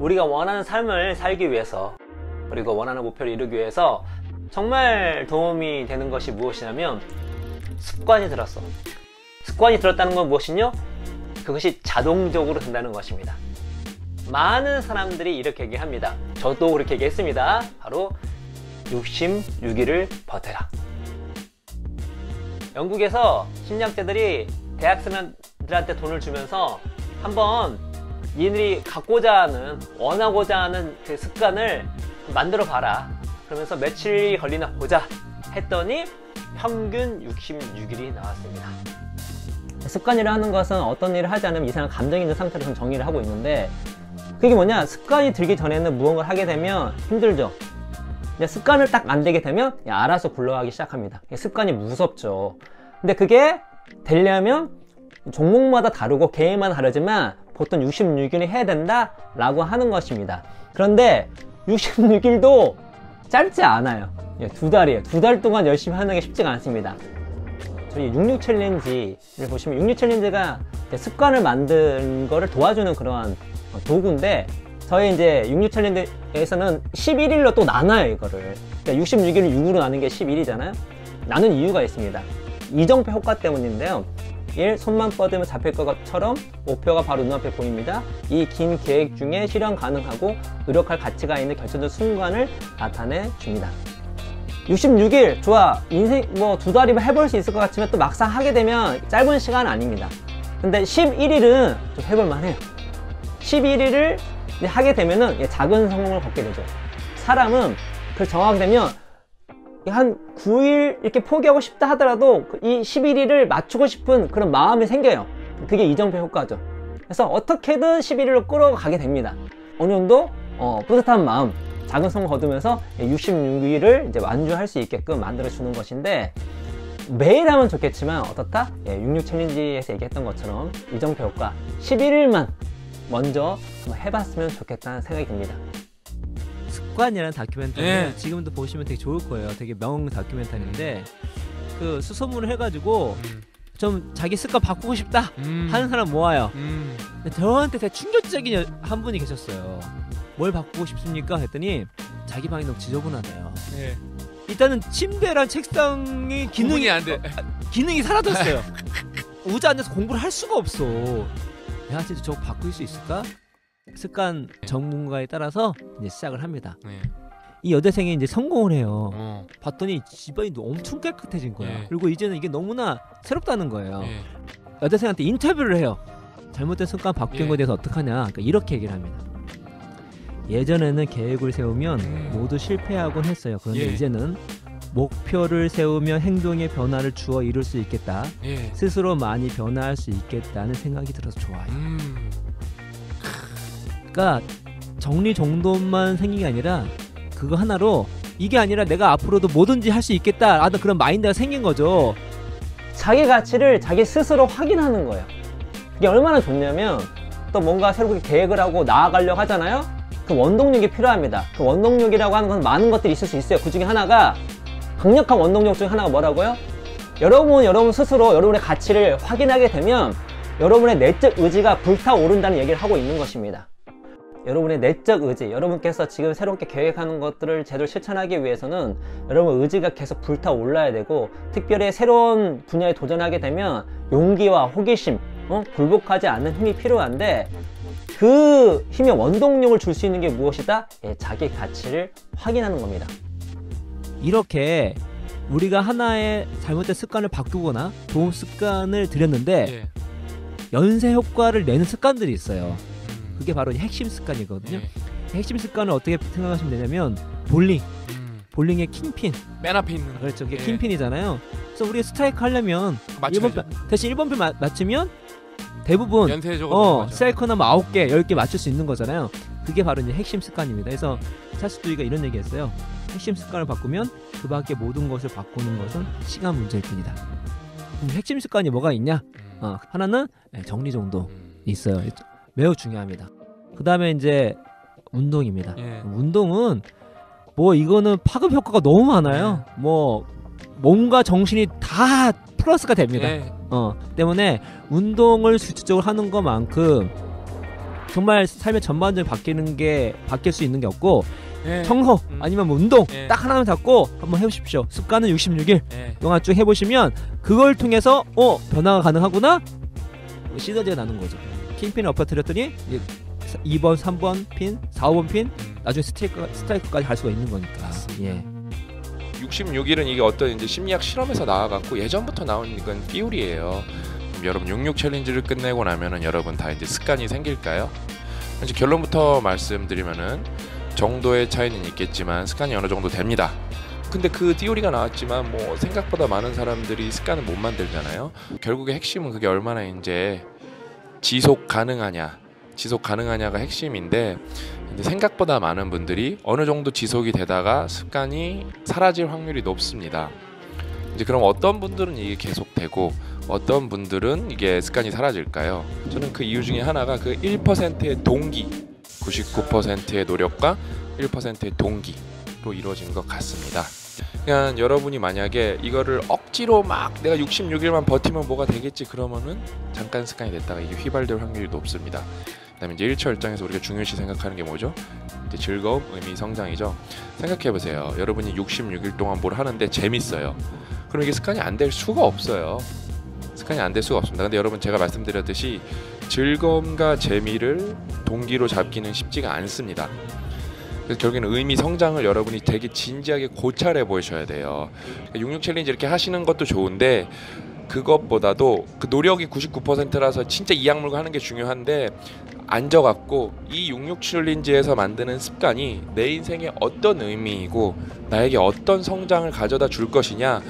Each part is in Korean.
우리가 원하는 삶을 살기 위해서, 그리고 원하는 목표를 이루기 위해서 정말 도움이 되는 것이 무엇이냐면 습관이 들었어. 습관이 들었다는 건 무엇이냐? 그것이 자동적으로 된다는 것입니다. 많은 사람들이 이렇게 얘기합니다. 저도 그렇게 얘기했습니다. 바로 66일을 버텨라. 영국에서 심리학자들이 대학생들한테 돈을 주면서 한번 얘들이 갖고자 하는, 원하고자 하는 그 습관을 만들어 봐라. 그러면서 며칠이 걸리나 보자 했더니 평균 66일이 나왔습니다. 습관이라 하는 것은 어떤 일을 하지 않으면 이상한 감정이 있는 상태로 좀 정리를 하고 있는데, 그게 뭐냐, 습관이 들기 전에는 무언가를 하게 되면 힘들죠. 습관을 딱 만들게 되면 알아서 굴러가기 시작합니다. 습관이 무섭죠. 근데 그게 되려면 종목마다 다르고 개인마다 다르지만 보통 66일이 해야 된다 라고 하는 것입니다. 그런데 66일도 짧지 않아요. 2달이에요. 2달 동안 열심히 하는 게 쉽지가 않습니다. 저희 66 챌린지를 보시면 66 챌린지가 습관을 만드는 거를 도와주는 그러한 도구인데, 저희 이제 66 챌린지에서는 11일로 또 나눠요, 이거를. 그러니까 66일을 6으로 나눈 게 11이잖아요. 나눈 이유가 있습니다. 이정표 효과 때문인데요. 1. 손만 뻗으면 잡힐 것처럼 목표가 바로 눈앞에 보입니다. 이 긴 계획 중에 실현 가능하고 노력할 가치가 있는 결정적 순간을 나타내 줍니다. 66일 좋아, 인생 뭐 2달이면 해볼 수 있을 것 같지만 또 막상 하게 되면 짧은 시간은 아닙니다. 근데 11일은 좀 해볼만 해요. 11일을 하게 되면은 작은 성공을 거두게 되죠. 사람은 그걸 정하게 되면 한 9일 이렇게 포기하고 싶다 하더라도 이 11일을 맞추고 싶은 그런 마음이 생겨요. 그게 이정표 효과죠. 그래서 어떻게든 11일로 끌어가게 됩니다. 어느 정도 뿌듯한 마음, 작은 성공을 거두면서 66일을 이제 완주할 수 있게끔 만들어주는 것인데, 매일 하면 좋겠지만 어떻다? 66 챌린지에서 얘기했던 것처럼 이정표 효과 11일만 먼저 한번 해봤으면 좋겠다는 생각이 듭니다. 습관이라는 다큐멘터리는 지금도 보시면 되게 좋을 거예요. 되게 명 다큐멘터리인데, 그 수소문을 해가지고 좀 자기 습관 바꾸고 싶다 하는 사람 모아요. 근데 저한테 되게 충격적인 한 분이 계셨어요. 뭘 바꾸고 싶습니까? 했더니 자기 방이 너무 지저분하대요. 일단은 침대랑 책상이 기능이 안 돼. 기능이 사라졌어요. 의자 앉아서 공부를 할 수가 없어. 야, 진짜 저거 바꿀 수 있을까? 습관 전문가에 따라서 이제 시작을 합니다. 이 여대생이 이제 성공을 해요. 봤더니 집안이 엄청 깨끗해진 거야. 그리고 이제는 이게 너무나 새롭다는 거예요. 여대생한테 인터뷰를 해요. 잘못된 습관 바뀐 거에 대해서 어떡하냐. 그러니까 이렇게 얘기를 합니다. 예전에는 계획을 세우면 모두 실패하곤 했어요. 그런데 이제는 목표를 세우며 행동의 변화를 주어 이룰 수 있겠다. 스스로 많이 변화할 수 있겠다는 생각이 들어서 좋아요. 그러니까 정리정돈만 생긴 게 아니라 그거 하나로, 이게 아니라 내가 앞으로도 뭐든지 할 수 있겠다 하는 그런 마인드가 생긴 거죠. 자기 가치를 자기 스스로 확인하는 거예요. 그게 얼마나 좋냐면, 또 뭔가 새롭게 계획을 하고 나아가려고 하잖아요. 그 원동력이 필요합니다. 그 원동력이라고 하는 건 많은 것들이 있을 수 있어요. 그 중에 하나가, 강력한 원동력 중에 하나가 뭐라고요? 여러분 스스로 여러분의 가치를 확인하게 되면 여러분의 내적 의지가 불타오른다는 얘기를 하고 있는 것입니다. 여러분의 내적 의지, 여러분께서 지금 새롭게 계획하는 것들을 제대로 실천하기 위해서는 여러분 의지가 계속 불타올라야 되고, 특별히 새로운 분야에 도전하게 되면 용기와 호기심, 굴복하지 않는 힘이 필요한데, 그 힘의 원동력을 줄 수 있는 게 무엇이다? 자기 가치를 확인하는 겁니다. 이렇게 우리가 하나의 잘못된 습관을 바꾸거나 좋은 습관을 들였는데 연쇄 효과를 내는 습관들이 있어요. 그게 바로 핵심 습관이거든요. 핵심 습관을 어떻게 생각하시면 되냐면, 볼링의 킹핀, 맨 앞에 있는, 그렇죠. 그게 킹핀이잖아요. 그래서 우리가 스트라이크 하려면 1번핀, 대신 1번핀 맞추면 대부분 스트라이크나 뭐 9개, 10개 맞출 수 있는 거잖아요. 그게 바로 이제 핵심 습관입니다. 그래서 찰스 두이가 이런 얘기 했어요. 핵심 습관을 바꾸면 그 밖에 모든 것을 바꾸는 것은 시간 문제일 뿐이다. 그럼 핵심 습관이 뭐가 있냐? 하나는 정리정돈 있어요. 매우 중요합니다. 그 다음에 이제 운동입니다. 운동은 뭐 이거는 파급 효과가 너무 많아요. 뭐 몸과 정신이 다 플러스가 됩니다. 때문에 운동을 수치적으로 하는 것만큼 정말 삶의 전반적으로 바뀔 수 있는 게 없고 예. 청소 아니면 뭐 운동 예. 딱 하나만 잡고 한번 해보십시오. 습관은 66일 예. 동안 쭉 해보시면 그걸 통해서 변화가 가능하구나 시너지가 나는 거죠. 킹핀을 엎어뜨렸더니 이제 2번, 3번 핀, 4, 5번 핀 나중에 스트라이크까지 갈 수가 있는 거니까. 예. 66일은 이게 어떤 이제 심리학 실험에서 나와갖고 예전부터 나온 이건 띠울이에요. 여러분 66 챌린지를 끝내고 나면은 여러분 다 이제 습관이 생길까요? 이제 결론부터 말씀드리면은 정도의 차이는 있겠지만 습관이 어느 정도 됩니다. 근데 그 띠오리가 나왔지만 뭐 생각보다 많은 사람들이 습관을 못 만들잖아요. 결국에 핵심은 그게 얼마나 이제 지속 가능하냐가 핵심인데 이제 생각보다 많은 분들이 어느 정도 지속이 되다가 습관이 사라질 확률이 높습니다. 이제 그럼 어떤 분들은 이게 계속되고 어떤 분들은 이게 습관이 사라질까요? 저는 그 이유 중에 하나가 그 1%의 동기 99%의 노력과 1%의 동기로 이루어진 것 같습니다. 그냥 여러분이 만약에 이거를 억지로 막 내가 66일만 버티면 뭐가 되겠지 그러면은 잠깐 습관이 됐다가 이게 휘발될 확률이 높습니다. 그다음에 이제 1차 일정에서 우리가 중요시 생각하는 게 뭐죠? 이제 즐거움, 의미, 성장이죠. 생각해보세요. 여러분이 66일 동안 뭘 하는데 재밌어요. 그럼 이게 습관이 안 될 수가 없어요. 습관이 안 될 수가 없습니다. 근데 여러분 제가 말씀드렸듯이 즐거움과 재미를 동기로 잡기는 쉽지가 않습니다. 그래서 결국에는 의미 성장을 여러분이 되게 진지하게 고찰해 보셔야 돼요. 66 챌린지 이렇게 하시는 것도 좋은데 그것보다도 그 노력이 99%라서 진짜 이 악물고 하는 게 중요한데 앉아갖고 이 66 챌린지에서 만드는 습관이 내 인생에 어떤 의미이고 나에게 어떤 성장을 가져다 줄 것이냐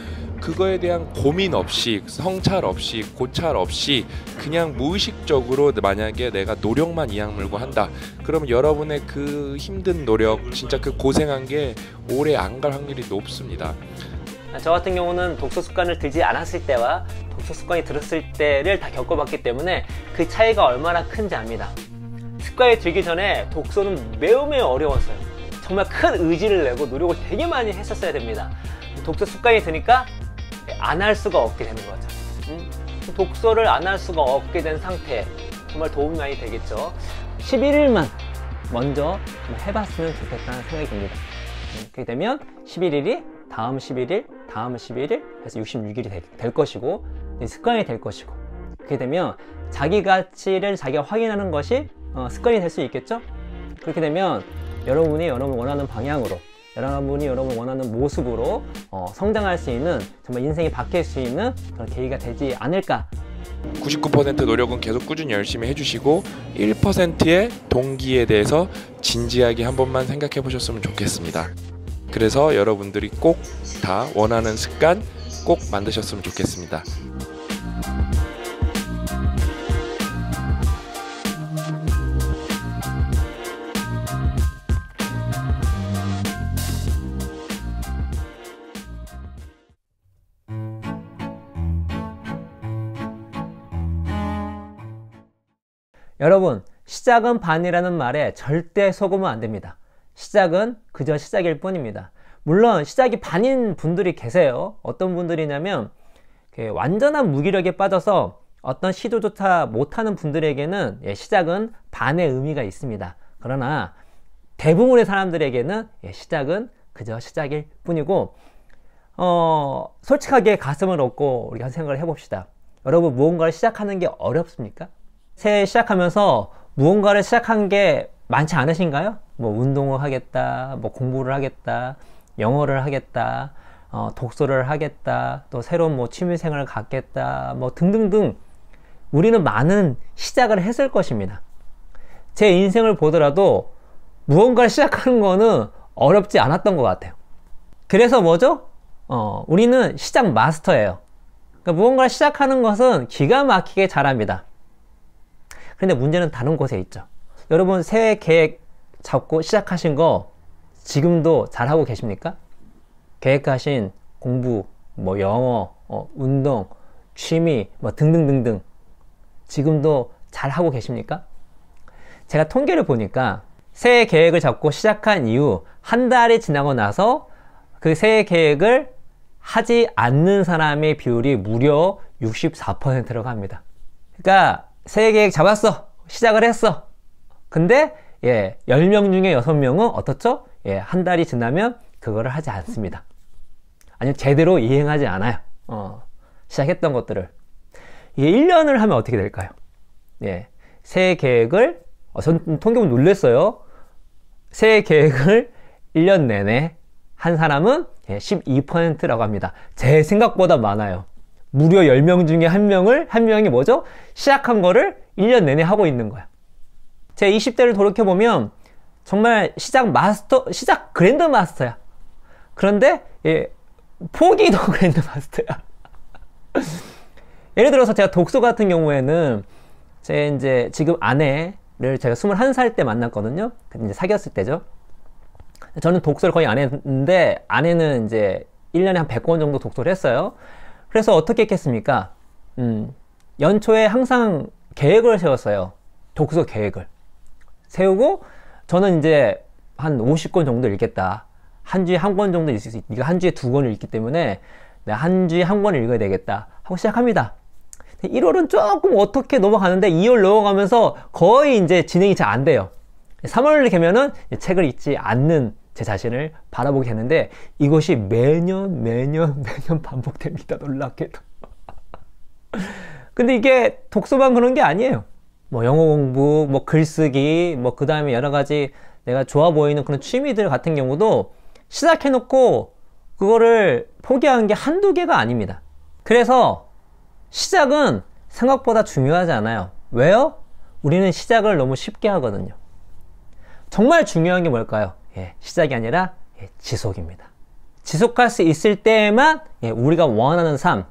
그거에 대한 고민 없이 성찰 없이 고찰 없이 그냥 무의식적으로 만약에 내가 노력만 이 악물고 한다 그러면 여러분의 그 힘든 노력 진짜 그 고생한 게 오래 안 갈 확률이 높습니다. 저 같은 경우는 독서 습관을 들지 않았을 때와 독서 습관이 들었을 때를 다 겪어봤기 때문에 그 차이가 얼마나 큰지 압니다. 습관이 들기 전에 독서는 매우 어려웠어요. 정말 큰 의지를 내고 노력을 되게 많이 했었어야 됩니다. 독서 습관이 드니까 안 할 수가 없게 되는 거죠. 독서를 안 할 수가 없게 된 상태 정말 도움이 많이 되겠죠. 11일만 먼저 해봤으면 좋겠다는 생각이 듭니다. 그렇게 되면 11일이 다음 11일, 다음 11일 해서 66일이 될 것이고 습관이 될 것이고 그렇게 되면 자기 가치를 자기가 확인하는 것이 습관이 될 수 있겠죠. 그렇게 되면 여러분이 여러분 원하는 방향으로 여러분이 여러분 원하는 모습으로 성장할 수 있는 정말 인생이 바뀔 수 있는 그런 계기가 되지 않을까. 99% 노력은 계속 꾸준히 열심히 해주시고 1%의 동기에 대해서 진지하게 한 번만 생각해 보셨으면 좋겠습니다. 그래서 여러분들이 꼭 다 원하는 습관 꼭 만드셨으면 좋겠습니다. 여러분, 시작은 반이라는 말에 절대 속으면 안 됩니다. 시작은 그저 시작일 뿐입니다. 물론 시작이 반인 분들이 계세요. 어떤 분들이냐면 완전한 무기력에 빠져서 어떤 시도조차 못하는 분들에게는 시작은 반의 의미가 있습니다. 그러나 대부분의 사람들에게는 시작은 그저 시작일 뿐이고 솔직하게 가슴을 얹고 우리가 생각을 해봅시다. 여러분 무언가를 시작하는 게 어렵습니까? 새해 시작하면서 무언가를 시작한 게 많지 않으신가요? 뭐 운동을 하겠다, 뭐 공부를 하겠다, 영어를 하겠다, 독서를 하겠다, 또 새로운 뭐 취미생활을 갖겠다, 뭐 등등등 우리는 많은 시작을 했을 것입니다. 제 인생을 보더라도 무언가를 시작하는 거는 어렵지 않았던 것 같아요. 그래서 뭐죠? 우리는 시작 마스터예요. 그러니까 무언가를 시작하는 것은 기가 막히게 잘합니다. 그런데 문제는 다른 곳에 있죠. 여러분 새해 계획 잡고 시작하신 거 지금도 잘하고 계십니까? 계획하신 공부, 뭐 영어, 운동, 취미, 뭐 등등등등 지금도 잘하고 계십니까? 제가 통계를 보니까 새해 계획을 잡고 시작한 이후 한 달이 지나고 나서 그 새해 계획을 하지 않는 사람의 비율이 무려 64%라고 합니다. 그러니까 새해 계획 잡았어, 시작을 했어, 근데 10명 중에 6명은 어떻죠? 한 달이 지나면 그거를 하지 않습니다. 아니면 제대로 이행하지 않아요. 시작했던 것들을. 이게 1년을 하면 어떻게 될까요? 새해 계획을 전 통계본 놀랬어요. 새해 계획을 1년 내내 한 사람은 12%라고 합니다. 제 생각보다 많아요. 무려 10명 중에 한 명이 뭐죠? 시작한 거를 1년 내내 하고 있는 거야. 제 20대를 돌이켜보면 정말 시작 그랜드 마스터야. 그런데 포기도 그랜드 마스터야. 예를 들어서 제가 독서 같은 경우에는 이제 지금 아내를 제가 21살 때 만났거든요. 이제 사귀었을 때죠. 저는 독서를 거의 안 했는데 아내는 이제 1년에 한 100권 정도 독서를 했어요. 그래서 어떻게 했겠습니까? 연초에 항상 계획을 세웠어요. 독서 계획을 세우고 저는 이제 한 50권 정도 읽겠다. 한 주에 한 권 정도 읽을 수 있으니까 한 주에 2권을 읽기 때문에 내가 한 주에 한 권을 읽어야 되겠다 하고 시작합니다. 1월은 조금 어떻게 넘어가는데 2월 넘어가면서 거의 이제 진행이 잘 안 돼요. 3월을 되면은 책을 읽지 않는 제 자신을 바라보게 되는데 이것이 매년 반복됩니다. 놀랍게도. 근데 이게 독서만 그런 게 아니에요. 뭐 영어 공부, 뭐 글쓰기, 뭐 그 다음에 여러 가지 내가 좋아 보이는 그런 취미들 같은 경우도 시작해놓고 그거를 포기한 게 한두 개가 아닙니다. 그래서 시작은 생각보다 중요하지 않아요. 왜요? 우리는 시작을 너무 쉽게 하거든요. 정말 중요한 게 뭘까요? 시작이 아니라 지속입니다. 지속할 수 있을 때에만 우리가 원하는 삶,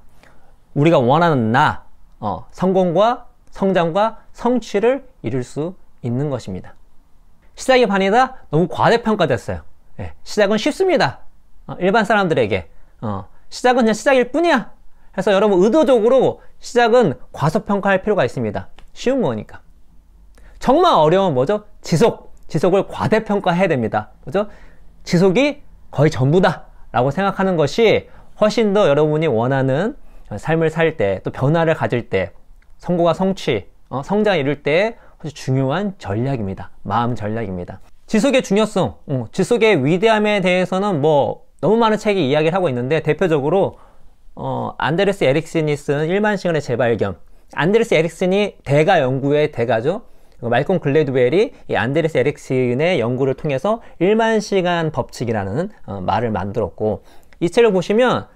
우리가 원하는 성공과 성장과 성취를 이룰 수 있는 것입니다. 시작이 반이다? 너무 과대평가됐어요. 시작은 쉽습니다. 일반 사람들에게 시작은 그냥 시작일 뿐이야. 그래서 여러분 의도적으로 시작은 과소평가할 필요가 있습니다. 쉬운 거니까. 정말 어려운 뭐죠? 지속을 과대평가해야 됩니다. 그죠? 지속이 거의 전부다 라고 생각하는 것이 훨씬 더 여러분이 원하는 삶을 살 때, 또 변화를 가질 때, 성공과 성취, 성장을 이룰 때 훨씬 중요한 전략입니다. 마음 전략입니다. 지속의 중요성, 지속의 위대함에 대해서는 뭐 너무 많은 책이 이야기를 하고 있는데 대표적으로 안데르스 에릭슨이 쓴 1만 시간의 재발견. 안데르스 에릭슨이 대가 연구의 대가죠. 말콤 글래드웰이 이 안데르스 에릭슨의 연구를 통해서 1만 시간 법칙이라는 말을 만들었고, 이 책을 보시면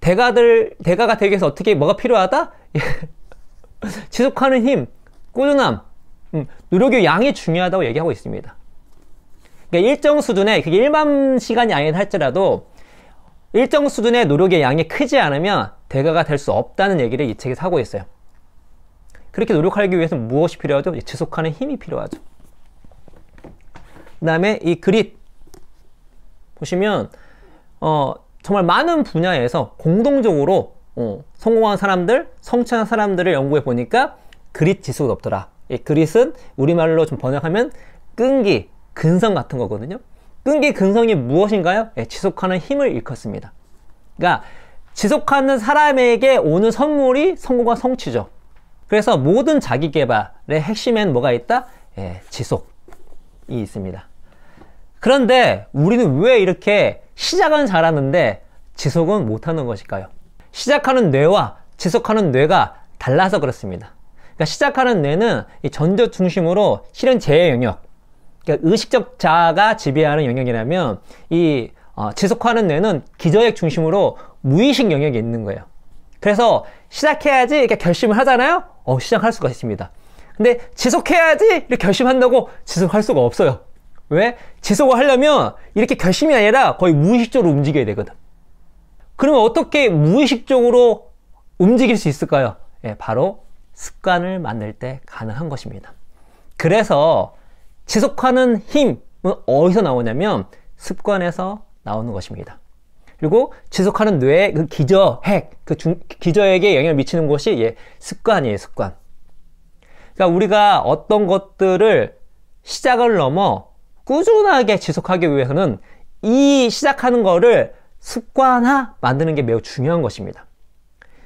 대가가 되기 위해서 뭐가 필요하다? 지속하는 힘, 꾸준함, 노력의 양이 중요하다고 얘기하고 있습니다. 그러니까 일정 수준의, 그게 1만 시간이 아니다 할지라도 일정 수준의 노력의 양이 크지 않으면 대가가 될 수 없다는 얘기를 이 책에서 하고 있어요. 그렇게 노력하기 위해서는 무엇이 필요하죠? 지속하는 힘이 필요하죠. 그 다음에 이 그릿 보시면 정말 많은 분야에서 공동적으로 성공한 사람들, 성취한 사람들을 연구해 보니까 그릿 지수가 높더라. 이 그릿은 우리말로 좀 번역하면 끈기, 근성 같은 거거든요. 끈기, 근성이 무엇인가요? 지속하는 힘을 일컫습니다. 그러니까 지속하는 사람에게 오는 선물이 성공과 성취죠. 그래서 모든 자기계발의 핵심엔 뭐가 있다? 지속이 있습니다. 그런데 우리는 왜 이렇게 시작은 잘하는데 지속은 못하는 것일까요? 시작하는 뇌와 지속하는 뇌가 달라서 그렇습니다. 그러니까 시작하는 뇌는 이 전조 중심으로 실현 제의 영역, 그러니까 의식적 자아가 지배하는 영역이라면 이 지속하는 뇌는 기저핵 중심으로 무의식 영역이 있는 거예요. 그래서 시작해야지 이렇게 결심을 하잖아요. 시작할 수가 있습니다. 근데 지속해야지 이렇게 결심한다고 지속할 수가 없어요. 왜? 지속을 하려면 이렇게 결심이 아니라 거의 무의식적으로 움직여야 되거든. 그러면 어떻게 무의식적으로 움직일 수 있을까요? 바로 습관을 만들 때 가능한 것입니다. 그래서 지속하는 힘은 어디서 나오냐면 습관에서 나오는 것입니다. 그리고 지속하는 뇌의 그 기저핵, 기저핵에 영향을 미치는 것이 습관이에요, 습관. 그러니까 우리가 어떤 것들을 시작을 넘어 꾸준하게 지속하기 위해서는 이 시작하는 거를 습관화 만드는 게 매우 중요한 것입니다.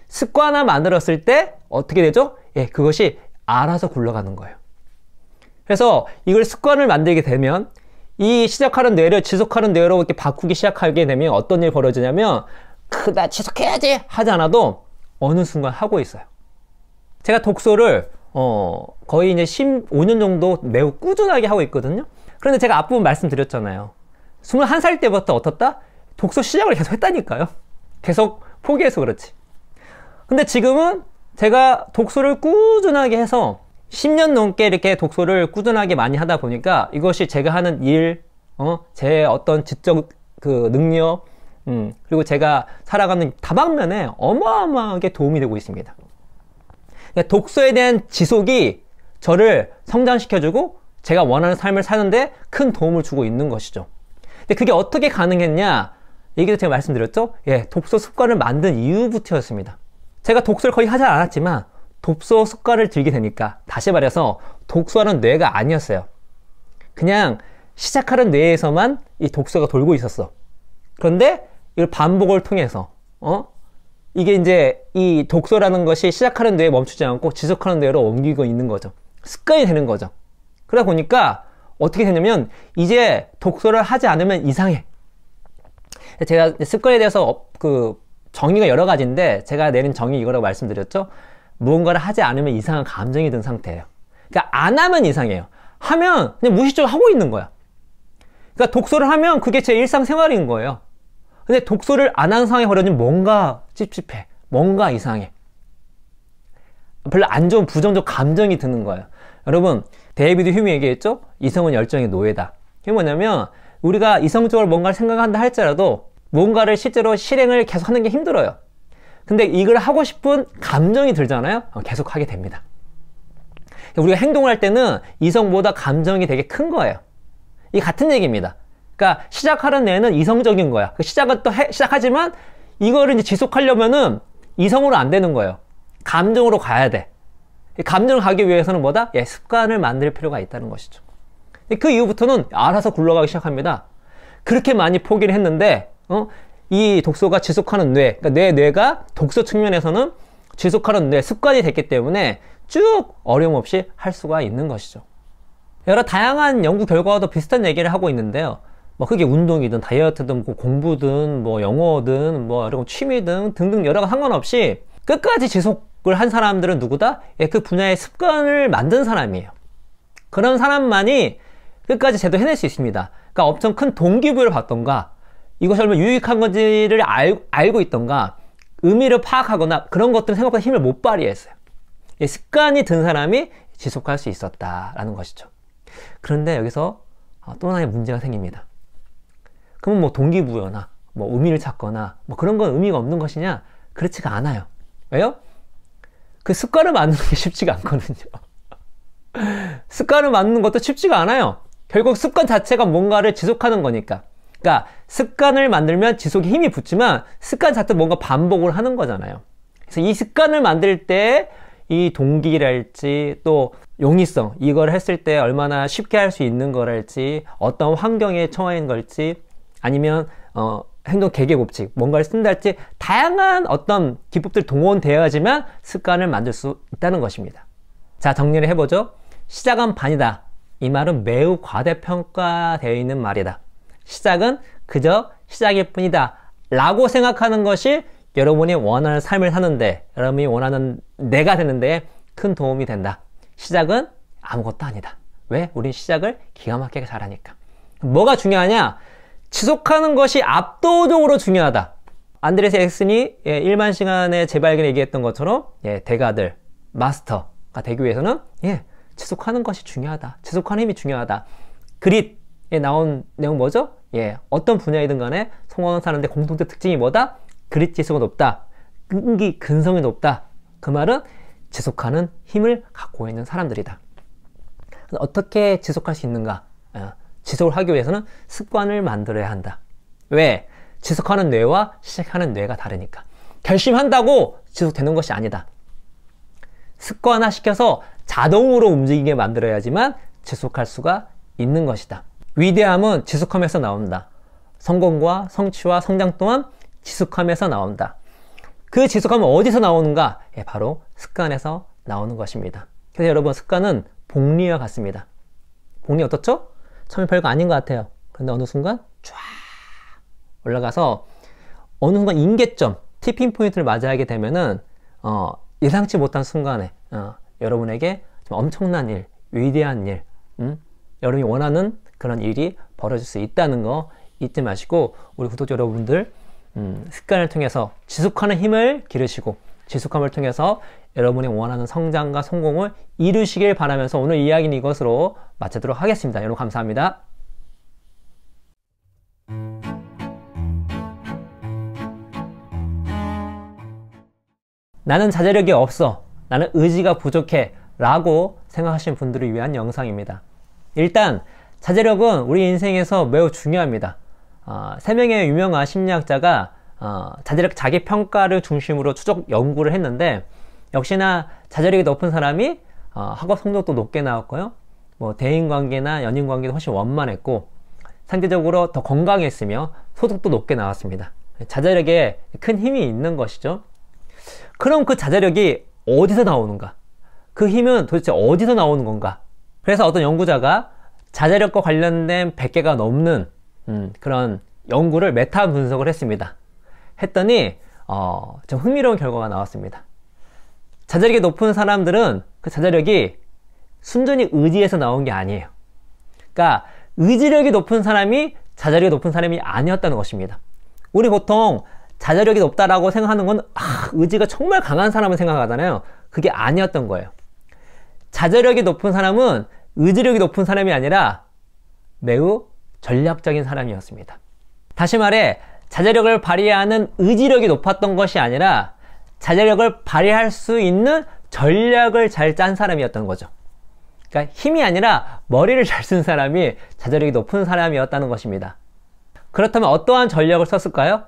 습관화 만들었을 때 어떻게 되죠? 그것이 알아서 굴러가는 거예요. 그래서 이걸 습관을 만들게 되면 이 시작하는 뇌를 지속하는 뇌로 이렇게 바꾸기 시작하게 되면 어떤 일이 벌어지냐면 나 지속해야지 하지 않아도 어느 순간 하고 있어요. 제가 독서를 거의 이제 15년 정도 매우 꾸준하게 하고 있거든요. 그런데 제가 앞부분 말씀드렸잖아요. 21살 때부터 어떻다? 독서 시작을 계속 했다니까요. 계속 포기해서 그렇지. 근데 지금은 제가 독서를 꾸준하게 해서 10년 넘게 이렇게 독서를 꾸준하게 많이 하다 보니까 이것이 제가 하는 일, 제 어떤 지적 그 능력, 그리고 제가 살아가는 다방면에 어마어마하게 도움이 되고 있습니다. 그러니까 독서에 대한 지속이 저를 성장시켜주고 제가 원하는 삶을 사는데 큰 도움을 주고 있는 것이죠. 근데 그게 어떻게 가능했냐? 얘기도 제가 말씀드렸죠? 예, 독서 습관을 만든 이유부터였습니다. 제가 독서를 거의 하지 않았지만 독서 습관을 들게 되니까, 다시 말해서 독서하는 뇌가 아니었어요. 그냥 시작하는 뇌에서만 이 독서가 돌고 있었어. 그런데 이걸 반복을 통해서 이게 이제 이 독서라는 것이 시작하는 뇌에 멈추지 않고 지속하는 뇌로 옮기고 있는 거죠. 습관이 되는 거죠. 그러다 보니까 어떻게 되냐면 이제 독서를 하지 않으면 이상해. 제가 습관에 대해서 그 정의가 여러 가지인데 제가 내린 정의 이거라고 말씀드렸죠. 무언가를 하지 않으면 이상한 감정이 든 상태예요. 그러니까 안 하면 이상해요. 하면 그냥 무의식적으로 하고 있는 거야. 그러니까 독서를 하면 그게 제 일상생활인 거예요. 근데 독서를 안 하는 상황에 벌어지면 뭔가 찝찝해. 뭔가 이상해. 별로 안 좋은 부정적 감정이 드는 거예요. 여러분, 데이비드 휴미 얘기했죠? 이성은 열정의 노예다. 이게 뭐냐면 우리가 이성적으로 뭔가를 생각한다 할지라도 뭔가를 실제로 실행을 계속 하는 게 힘들어요. 근데 이걸 하고 싶은 감정이 들잖아요? 계속 하게 됩니다. 우리가 행동을 할 때는 이성보다 감정이 되게 큰 거예요. 이 같은 얘기입니다. 그러니까 시작하는 뇌는 이성적인 거야. 시작은 또 시작하지만 이거를 이제 지속하려면은 이성으로 안 되는 거예요. 감정으로 가야 돼. 감정을 가기 위해서는 뭐다? 예, 습관을 만들 필요가 있다는 것이죠. 그 이후부터는 알아서 굴러가기 시작합니다. 그렇게 많이 포기를 했는데 이 독서가 지속하는 뇌, 그러니까 내 뇌가 독서 측면에서는 지속하는 뇌, 습관이 됐기 때문에 쭉 어려움 없이 할 수가 있는 것이죠. 여러 다양한 연구 결과와도 비슷한 얘기를 하고 있는데요. 뭐 그게 운동이든 다이어트든 뭐 공부든 뭐 영어든 뭐 여러 취미든 등등 여러 가지 상관없이 끝까지 지속을 한 사람들은 누구다? 예, 그 분야의 습관을 만든 사람이에요. 그런 사람만이 끝까지 제대로 해낼 수 있습니다. 그러니까 엄청 큰 동기부여를 받던가 이것이 얼마나 유익한 건지를 알고 있던가 의미를 파악하거나 그런 것들은 생각보다 힘을 못 발휘했어요. 예, 습관이 든 사람이 지속할 수 있었다라는 것이죠. 그런데 여기서 또 하나의 문제가 생깁니다. 그러면 뭐 동기부여나 뭐 의미를 찾거나 뭐 그런 건 의미가 없는 것이냐? 그렇지가 않아요. 왜요? 그 습관을 만드는 게 쉽지가 않거든요. 습관을 만드는 것도 쉽지가 않아요. 결국 습관 자체가 뭔가를 지속하는 거니까. 그러니까 습관을 만들면 지속에 힘이 붙지만 습관 자체도 뭔가 반복을 하는 거잖아요. 그래서 이 습관을 만들 때 이 동기랄지 또 용이성, 이걸 했을 때 얼마나 쉽게 할 수 있는 거랄지 어떤 환경에 처한 걸지 아니면 행동 계계 법칙, 뭔가를 쓴다 할지 다양한 어떤 기법들이 동원되어야지만 습관을 만들 수 있다는 것입니다. 자, 정리를 해보죠. 시작은 반이다. 이 말은 매우 과대평가되어 있는 말이다. 시작은 그저 시작일 뿐이다 라고 생각하는 것이 여러분이 원하는 삶을 사는데, 여러분이 원하는 내가 되는데 큰 도움이 된다. 시작은 아무것도 아니다. 왜? 우린 시작을 기가 막히게 잘하니까. 뭐가 중요하냐? 지속하는 것이 압도적으로 중요하다. 안드레스 엑슨이 1만 시간의 재발견을 얘기했던 것처럼 대가들, 마스터가 되기 위해서는 지속하는 것이 중요하다. 지속하는 힘이 중요하다. 그릿에 나온 내용 뭐죠? 어떤 분야이든 간에 성공을 사는데 공통된 특징이 뭐다? 그릿 지수가 높다. 끈기, 근성이 높다. 그 말은 지속하는 힘을 갖고 있는 사람들이다. 어떻게 지속할 수 있는가? 지속을 하기 위해서는 습관을 만들어야 한다. 왜? 지속하는 뇌와 시작하는 뇌가 다르니까. 결심한다고 지속되는 것이 아니다. 습관화 시켜서 자동으로 움직이게 만들어야지만 지속할 수가 있는 것이다. 위대함은 지속함에서 나온다. 성공과 성취와 성장 또한 지속함에서 나온다. 그 지속함은 어디서 나오는가? 바로 습관에서 나오는 것입니다. 그래서 여러분, 습관은 복리와 같습니다. 본인이 어떻죠? 처음에 별거 아닌 것 같아요. 그런데 어느 순간 쫙 올라가서 어느 순간 임계점, 티핑 포인트를 맞이하게 되면은 예상치 못한 순간에 여러분에게 엄청난 일, 위대한 일, 여러분이 원하는 그런 일이 벌어질 수 있다는 거 잊지 마시고, 우리 구독자 여러분들 습관을 통해서 지속하는 힘을 기르시고 지속함을 통해서 여러분이 원하는 성장과 성공을 이루시길 바라면서 오늘 이야기는 이것으로 마치도록 하겠습니다. 여러분 감사합니다. 나는 자제력이 없어, 나는 의지가 부족해 라고 생각하시는 분들을 위한 영상입니다. 일단 자제력은 우리 인생에서 매우 중요합니다. 3명의 유명한 심리학자가 자제력 자기평가를 중심으로 추적 연구를 했는데, 역시나 자제력이 높은 사람이 학업 성적도 높게 나왔고요, 뭐 대인관계나 연인관계도 훨씬 원만했고 상대적으로 더 건강했으며 소득도 높게 나왔습니다. 자제력에 큰 힘이 있는 것이죠. 그럼 그 자제력이 어디서 나오는가? 그 힘은 도대체 어디서 나오는 건가? 그래서 어떤 연구자가 자제력과 관련된 100개가 넘는 그런 연구를 메타 분석을 했습니다. 했더니 좀 흥미로운 결과가 나왔습니다. 자제력이 높은 사람들은 그 자제력이 순전히 의지에서 나온 게 아니에요. 그러니까 의지력이 높은 사람이 자제력이 높은 사람이 아니었다는 것입니다. 우리 보통 자제력이 높다라고 생각하는 건 의지가 정말 강한 사람을 생각하잖아요. 그게 아니었던 거예요. 자제력이 높은 사람은 의지력이 높은 사람이 아니라 매우 전략적인 사람이었습니다. 다시 말해 자제력을 발휘하는 의지력이 높았던 것이 아니라 자제력을 발휘할 수 있는 전략을 잘 짠 사람이었던 거죠. 그러니까 힘이 아니라 머리를 잘 쓴 사람이 자제력이 높은 사람이었다는 것입니다. 그렇다면 어떠한 전략을 썼을까요?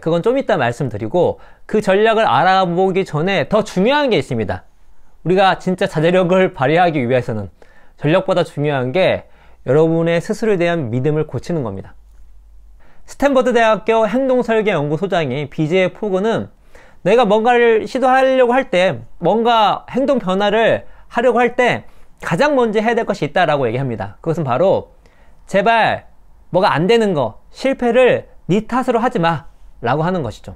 그건 좀 이따 말씀드리고, 그 전략을 알아보기 전에 더 중요한 게 있습니다. 우리가 진짜 자제력을 발휘하기 위해서는 전략보다 중요한 게 여러분의 스스로에 대한 믿음을 고치는 겁니다. 스탠퍼드 대학교 행동설계연구소장인 BJ 포그는 내가 뭔가를 시도하려고 할 때, 뭔가 행동 변화를 하려고 할 때 가장 먼저 해야 될 것이 있다라고 얘기합니다. 그것은 바로 제발 뭐가 안 되는 거, 실패를 네 탓으로 하지 마 라고 하는 것이죠.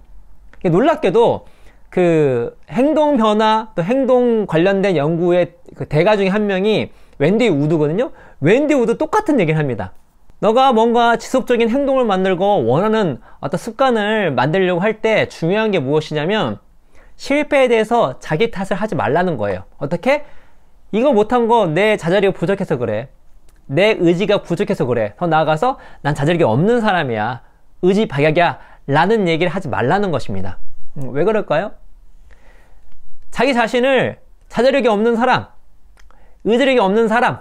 놀랍게도 그 행동 변화 또 행동 관련된 연구의 그 대가 중에 한 명이 웬디 우드거든요. 웬디 우드 똑같은 얘기를 합니다. 너가 뭔가 지속적인 행동을 만들고 원하는 어떤 습관을 만들려고 할 때 중요한 게 무엇이냐면 실패에 대해서 자기 탓을 하지 말라는 거예요. 어떻게? 이거 못한 거 내 자제력이 부족해서 그래, 내 의지가 부족해서 그래, 더 나아가서 난 자제력이 없는 사람이야, 의지 박약이야 라는 얘기를 하지 말라는 것입니다. 왜 그럴까요? 자기 자신을 자제력이 없는 사람, 의지력이 없는 사람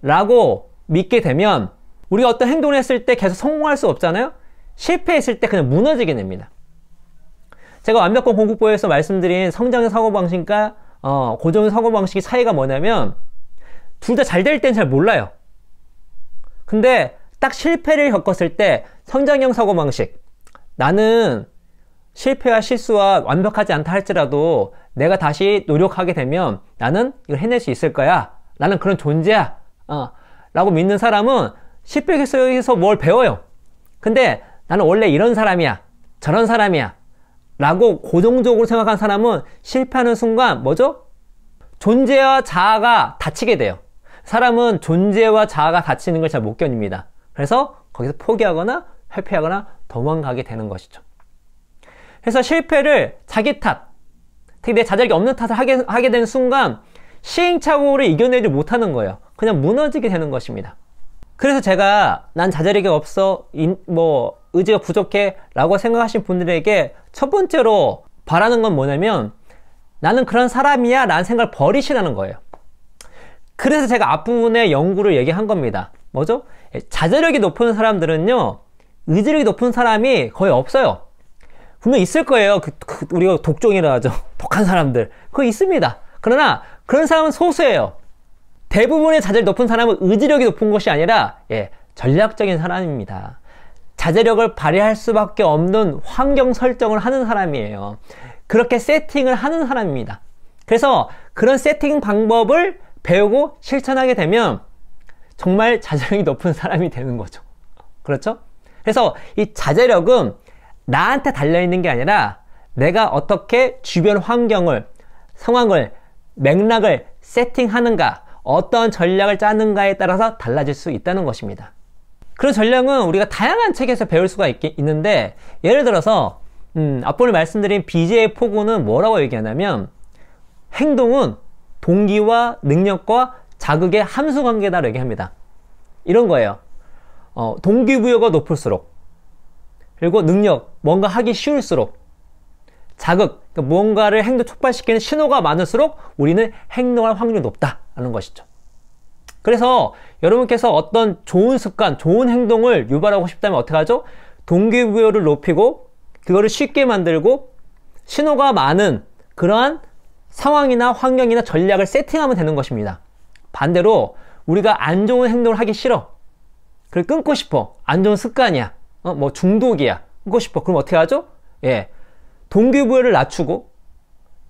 라고 믿게 되면 우리가 어떤 행동을 했을 때 계속 성공할 수 없잖아요. 실패했을 때 그냥 무너지게 됩니다. 제가 완벽한 공부법에서 말씀드린 성장형 사고방식과 고정형 사고방식의 차이가 뭐냐면, 둘 다 잘 될 땐 잘 몰라요. 근데 딱 실패를 겪었을 때 성장형 사고방식, 나는 실패와 실수와 완벽하지 않다 할지라도 내가 다시 노력하게 되면 나는 이걸 해낼 수 있을 거야 라는 그런 존재야 라고 믿는 사람은 실패에서 뭘 배워요. 근데 나는 원래 이런 사람이야, 저런 사람이야 라고 고정적으로 생각한 사람은 실패하는 순간 뭐죠? 존재와 자아가 다치게 돼요. 사람은 존재와 자아가 다치는 걸 잘 못 견딥니다. 그래서 거기서 포기하거나 회피하거나 도망가게 되는 것이죠. 그래서 실패를 자기 탓, 특히 내 자제력이 없는 탓을 하게 되는 순간 시행착오를 이겨내지 못하는 거예요. 그냥 무너지게 되는 것입니다. 그래서 제가 난 자제력이 없어, 의지가 부족해 라고 생각하신 분들에게 첫 번째로 바라는 건 뭐냐면, 나는 그런 사람이야 라는 생각을 버리시라는 거예요. 그래서 제가 앞부분에 연구를 얘기한 겁니다. 뭐죠? 자제력이 높은 사람들은요, 의지력이 높은 사람이 거의 없어요. 분명 있을 거예요. 우리가 독종이라 하죠. 독한 사람들. 그거 있습니다. 그러나 그런 사람은 소수예요. 대부분의 자제력이 높은 사람은 의지력이 높은 것이 아니라 전략적인 사람입니다. 자제력을 발휘할 수밖에 없는 환경 설정을 하는 사람이에요. 그렇게 세팅을 하는 사람입니다. 그래서 그런 세팅 방법을 배우고 실천하게 되면 정말 자제력이 높은 사람이 되는 거죠. 그렇죠? 그래서 이 자제력은 나한테 달려있는 게 아니라 내가 어떻게 주변 환경을, 상황을, 맥락을 세팅하는가, 어떤 전략을 짜는가에 따라서 달라질 수 있다는 것입니다. 그런 전략은 우리가 다양한 책에서 배울 수가 있는데, 예를 들어서 앞번에 말씀드린 BJ의 포구는 뭐라고 얘기하냐면, 행동은 동기와 능력과 자극의 함수관계다라고 얘기합니다. 이런 거예요. 동기부여가 높을수록, 그리고 능력, 뭔가 하기 쉬울수록, 자극, 그러니까 뭔가를 행동 촉발시키는 신호가 많을수록 우리는 행동할 확률이 높다라는 것이죠. 그래서 여러분께서 어떤 좋은 습관, 좋은 행동을 유발하고 싶다면 어떻게 하죠? 동기부여를 높이고 그거를 쉽게 만들고 신호가 많은 그러한 상황이나 환경이나 전략을 세팅하면 되는 것입니다. 반대로 우리가 안 좋은 행동을 하기 싫어. 그걸 끊고 싶어. 안 좋은 습관이야. 뭐 중독이야. 끊고 싶어. 그럼 어떻게 하죠? 예. 동기부여를 낮추고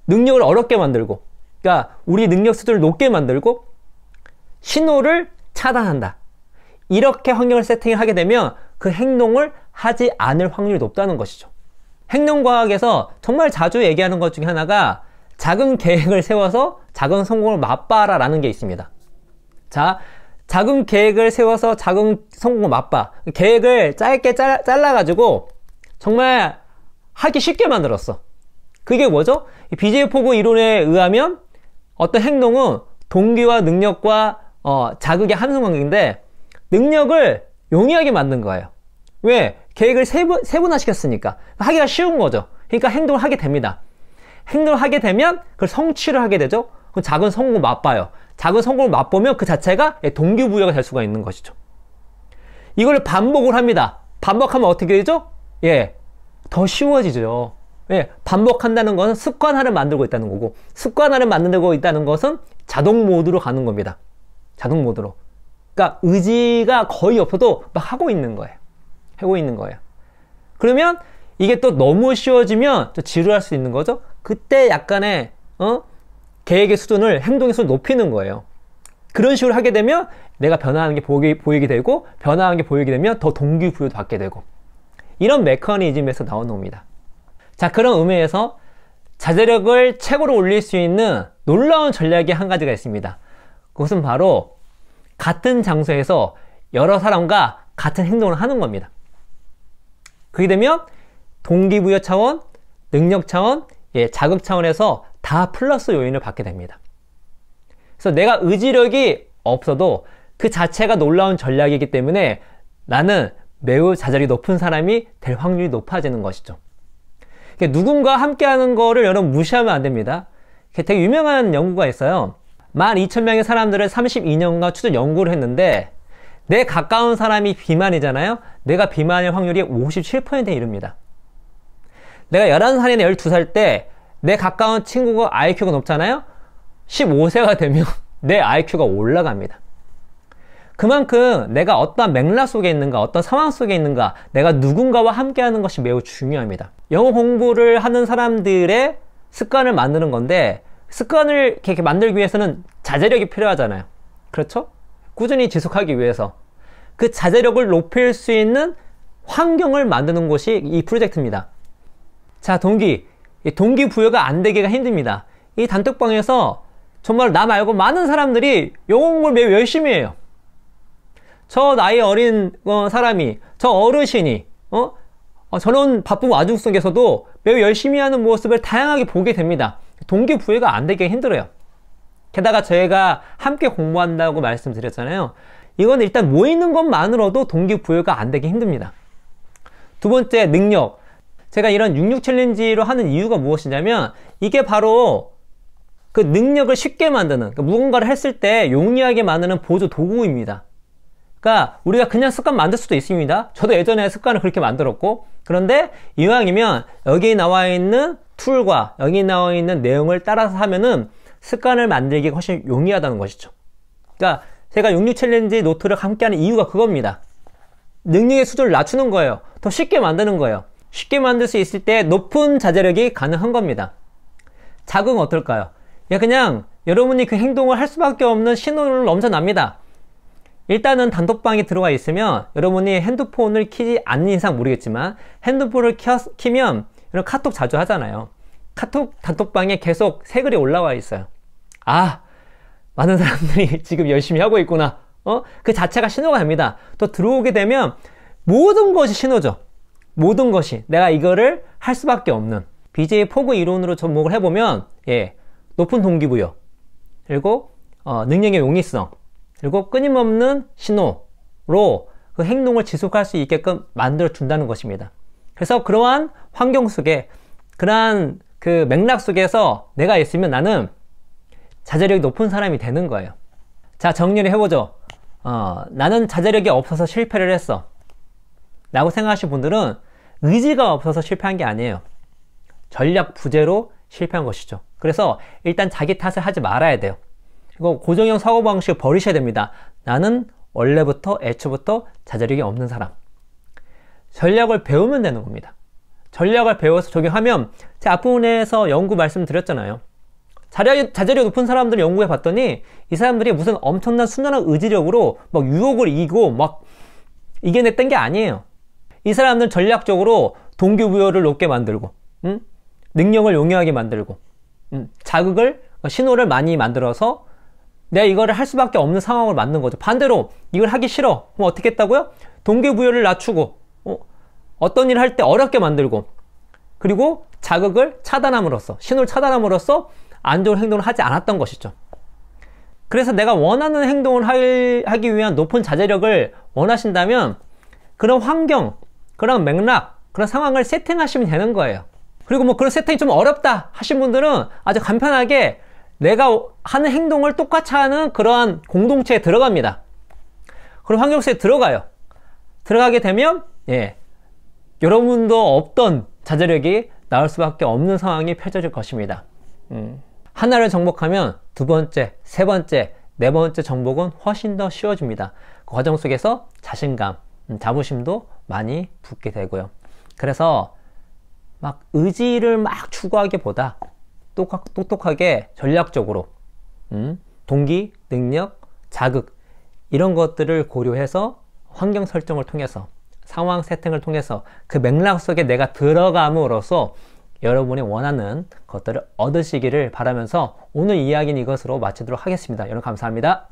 능력을 어렵게 만들고, 그러니까 우리 능력 수준을 높게 만들고 신호를 차단한다. 이렇게 환경을 세팅하게 되면 그 행동을 하지 않을 확률이 높다는 것이죠. 행동과학에서 정말 자주 얘기하는 것 중에 하나가 작은 계획을 세워서 작은 성공을 맛봐라 라는 게 있습니다. 자, 작은 계획을 세워서 작은 성공을 맛봐. 계획을 짧게 잘라가지고 정말 하기 쉽게 만들었어. 그게 뭐죠? BJ 포구 이론에 의하면 어떤 행동은 동기와 능력과 자극의 함수관계인데, 능력을 용이하게 만든 거예요. 왜? 계획을 세분화 시켰으니까 하기가 쉬운 거죠. 그러니까 행동을 하게 됩니다. 행동을 하게 되면 그걸 성취를 하게 되죠. 그럼 작은 성공을 맛봐요. 작은 성공을 맛보면 그 자체가 동기부여가 될 수가 있는 것이죠. 이걸 반복을 합니다. 반복하면 어떻게 되죠? 예, 더 쉬워지죠. 예, 반복한다는 것은 습관화를 만들고 있다는 거고, 습관화를 만들고 있다는 것은 자동 모드로 가는 겁니다. 자동 모드로. 그러니까 의지가 거의 없어도 막 하고 있는 거예요. 하고 있는 거예요. 그러면 이게 또 너무 쉬워지면 또 지루할 수 있는 거죠. 그때 약간의 계획의 수준을, 행동의 수준을 높이는 거예요. 그런 식으로 하게 되면 내가 변화하는 게 보이게 되고, 변화하는 게 보이게 되면 더 동기부여도 받게 되고, 이런 메커니즘에서 나오는 겁니다. 자, 그런 의미에서 자제력을 최고로 올릴 수 있는 놀라운 전략이 한 가지가 있습니다. 그것은 바로 같은 장소에서 여러 사람과 같은 행동을 하는 겁니다. 그렇게 되면 동기부여 차원, 능력 차원, 자극 차원에서 다 플러스 요인을 받게 됩니다. 그래서 내가 의지력이 없어도 그 자체가 놀라운 전략이기 때문에 나는 매우 자제력이 높은 사람이 될 확률이 높아지는 것이죠. 누군가 함께하는 거를 여러분 무시하면 안 됩니다. 되게 유명한 연구가 있어요. 12,000명의 사람들을 32년간 추적 연구를 했는데, 내 가까운 사람이 비만이잖아요. 내가 비만일 확률이 57%에 이릅니다. 내가 11살이나 12살 때 내 가까운 친구가 IQ가 높잖아요. 15세가 되면 내 IQ가 올라갑니다. 그만큼 내가 어떤 맥락 속에 있는가, 어떤 상황 속에 있는가, 내가 누군가와 함께하는 것이 매우 중요합니다. 영어 공부를 하는 사람들의 습관을 만드는 건데, 습관을 이렇게 만들기 위해서는 자제력이 필요하잖아요. 그렇죠? 꾸준히 지속하기 위해서 그 자제력을 높일 수 있는 환경을 만드는 곳이 이 프로젝트입니다. 자, 동기부여가 안 되기가 힘듭니다. 이 단톡방에서 정말 나 말고 많은 사람들이 영어 공부를 매우 열심히 해요. 저 나이 어린 사람이, 저 어르신이 저런 바쁜 와중 속에서도 매우 열심히 하는 모습을 다양하게 보게 됩니다. 동기부여가 안 되기가 힘들어요. 게다가 저희가 함께 공부한다고 말씀드렸잖아요. 이건 일단 모이는 것만으로도 동기부여가 안 되기 힘듭니다. 두 번째, 능력. 제가 이런 66 챌린지로 하는 이유가 무엇이냐면, 이게 바로 그 능력을 쉽게 만드는, 그러니까 무언가를 했을 때 용이하게 만드는 보조 도구입니다. 그러니까 우리가 그냥 습관 만들 수도 있습니다. 저도 예전에 습관을 그렇게 만들었고, 그런데 이왕이면 여기 나와 있는 툴과 여기 나와 있는 내용을 따라서 하면은 습관을 만들기가 훨씬 용이하다는 것이죠. 그러니까 제가 66 챌린지 노트를 함께하는 이유가 그겁니다. 능력의 수준을 낮추는 거예요. 더 쉽게 만드는 거예요. 쉽게 만들 수 있을 때 높은 자제력이 가능한 겁니다. 자극은 어떨까요? 그냥 여러분이 그 행동을 할 수밖에 없는 신호를 넘쳐납니다. 일단은 단톡방에 들어가 있으면 여러분이 핸드폰을 키지 않는 이상 모르겠지만 핸드폰을 키면 이런 카톡 자주 하잖아요. 카톡 단톡방에 계속 새 글이 올라와 있어요. 아, 많은 사람들이 지금 열심히 하고 있구나. 그 자체가 신호가 됩니다. 또 들어오게 되면 모든 것이 신호죠. 모든 것이 내가 이거를 할 수밖에 없는 BJ 포그 이론으로 접목을 해보면 높은 동기부여 그리고 능력의 용이성 그리고 끊임없는 신호로 그 행동을 지속할 수 있게끔 만들어 준다는 것입니다. 그래서 그러한 환경 속에 그러한 그 맥락 속에서 내가 있으면 나는 자제력이 높은 사람이 되는 거예요. 자, 정리를 해보죠. 나는 자제력이 없어서 실패를 했어 라고 생각하시는 분들은 의지가 없어서 실패한 게 아니에요. 전략 부재로 실패한 것이죠. 그래서 일단 자기 탓을 하지 말아야 돼요. 그리고 고정형 사고방식을 버리셔야 됩니다. 나는 원래부터 애초부터 자제력이 없는 사람. 전략을 배우면 되는 겁니다. 전략을 배워서 적용하면 제가 앞부분에서 연구 말씀드렸잖아요. 자제력이 높은 사람들을 연구해 봤더니 이 사람들이 무슨 엄청난 순전한 의지력으로 막 유혹을 이기고 막 이겨냈던 게 아니에요. 이 사람들은 전략적으로 동기부여를 높게 만들고 능력을 용이하게 만들고 자극을 신호를 많이 만들어서 내가 이거를 할 수밖에 없는 상황을 만든 거죠. 반대로 이걸 하기 싫어. 그럼 어떻게 했다고요? 동기부여를 낮추고 어떤 일을 할 때 어렵게 만들고 그리고 자극을 차단함으로써 신호를 차단함으로써 안 좋은 행동을 하지 않았던 것이죠. 그래서 내가 원하는 행동을 하기 위한 높은 자제력을 원하신다면 그런 환경, 그런 맥락, 그런 상황을 세팅하시면 되는 거예요. 그리고 뭐 그런 세팅이 좀 어렵다 하신 분들은 아주 간편하게 내가 하는 행동을 똑같이 하는 그러한 공동체에 들어갑니다. 그런 환경 속에 들어가요. 들어가게 되면 여러분도 없던 자제력이 나올 수밖에 없는 상황이 펼쳐질 것입니다. 하나를 정복하면 두 번째, 세 번째, 네 번째 정복은 훨씬 더 쉬워집니다. 그 과정 속에서 자신감, 자부심도 많이 붙게 되고요. 그래서 막 의지를 막 추구하기보다 똑똑하게 전략적으로 동기, 능력, 자극 이런 것들을 고려해서 환경 설정을 통해서 상황 세팅을 통해서 그 맥락 속에 내가 들어감으로써 여러분이 원하는 것들을 얻으시기를 바라면서 오늘 이야기는 이것으로 마치도록 하겠습니다. 여러분 감사합니다.